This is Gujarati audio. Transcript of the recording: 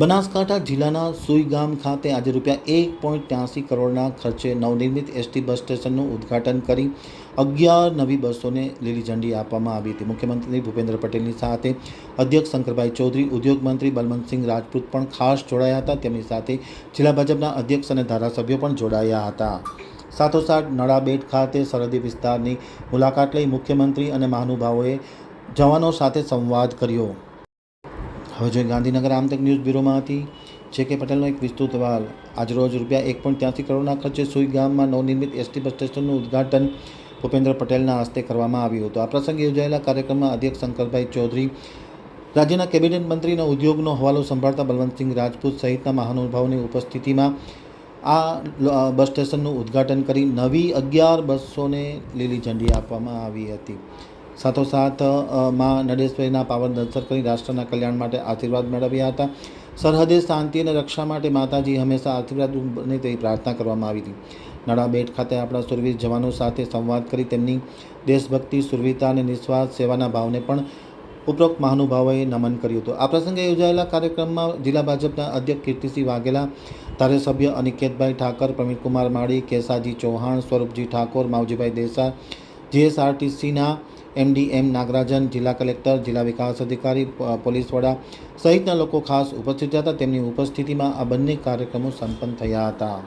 બનાસકાંઠા જિલ્લાના સુઈ ગામ ખાતે આજે ₹1.83 કરોડના ખર્ચે નવનિર્મિત એસટી બસ સ્ટેશનનું ઉદ્ઘાટન કરી 11 નવી બસોને લીલી ઝંડી આપવામાં આવી હતી। મુખ્યમંત્રી ભૂપેન્દ્ર પટેલની સાથે અધ્યક્ષ શંકરભાઈ ચૌધરી, ઉદ્યોગ મંત્રી બલવંતસિંહ રાજપૂત પણ ખાસ જોડાયા હતા। તેમની સાથે જિલ્લા ભાજપના અધ્યક્ષ અને ધારાસભ્યો પણ જોડાયા હતા। સાથોસાથ નડાબેટ ખાતે સરહદી વિસ્તારની મુલાકાત લઈ મુખ્યમંત્રી અને મહાનુભાવોએ જવાનો સાથે સંવાદ કર્યો। હવે જોઈએ ગાંધીનગર આમતક ન્યૂઝ બ્યુરોમાંથી જે.કે. પટેલનો એક વિસ્તૃત અહેવાલ। આજરોજ ₹1.83 કરોડના ખર્ચે સુઈ ગામમાં નવનિર્મિત એસટી બસ સ્ટેશનનું ઉદ્ઘાટન ભૂપેન્દ્ર પટેલના હસ્તે કરવામાં આવ્યું હતું। આ પ્રસંગે યોજાયેલા કાર્યક્રમમાં અધ્યક્ષ શંકરભાઈ ચૌધરી, રાજ્યના કેબિનેટ મંત્રી અને ઉદ્યોગનો હવાલો સંભાળતા બલવંતસિંહ રાજપૂત સહિતના મહાનુભાવોની ઉપસ્થિતિમાં આ બસ સ્ટેશનનું ઉદ્ઘાટન કરી નવી 11 બસોને લીલી ઝંડી આપવામાં આવી હતી। સાથોસાથ માં નડેશ્વરીના પાવન દર્શન કરી રાષ્ટ્રના કલ્યાણ માટે આશીર્વાદ મેળવ્યા હતા। સરહદે શાંતિ અને રક્ષા માટે માતાજી હંમેશા આશીર્વાદ બને તેવી પ્રાર્થના કરવામાં આવી હતી। નડાબેટ ખાતે આપણા સુરવીર જવાનો સાથે સંવાદ કરી તેમની દેશભક્તિ, સુરવીરતા અને નિસ્વાર્થ સેવાના ભાવને પણ ઉપરોક્ત મહાનુભાવોએ નમન કર્યું હતું। આ પ્રસંગે યોજાયેલા કાર્યક્રમમાં જિલ્લા ભાજપના અધ્યક્ષ કીર્તિસિંહ વાઘેલા, ધારાસભ્ય અનિકેતભાઈ ઠાકર, પ્રવીણકુમાર માળી, કેસાજી ચૌહાણ, સ્વરૂપજી ઠાકોર, માવજીભાઈ દેસાઈ, જીએસઆરટીસીના એમડી એમ નાગરાજન, જિલ્લા કલેક્ટર, જિલ્લા વિકાસ અધિકારી, પોલીસ વડા સહિતના લોકો ખાસ ઉપસ્થિત હતા। તેમની ઉપસ્થિતિમાં આ બંને કાર્યક્રમો સંપન્ન થયા હતા।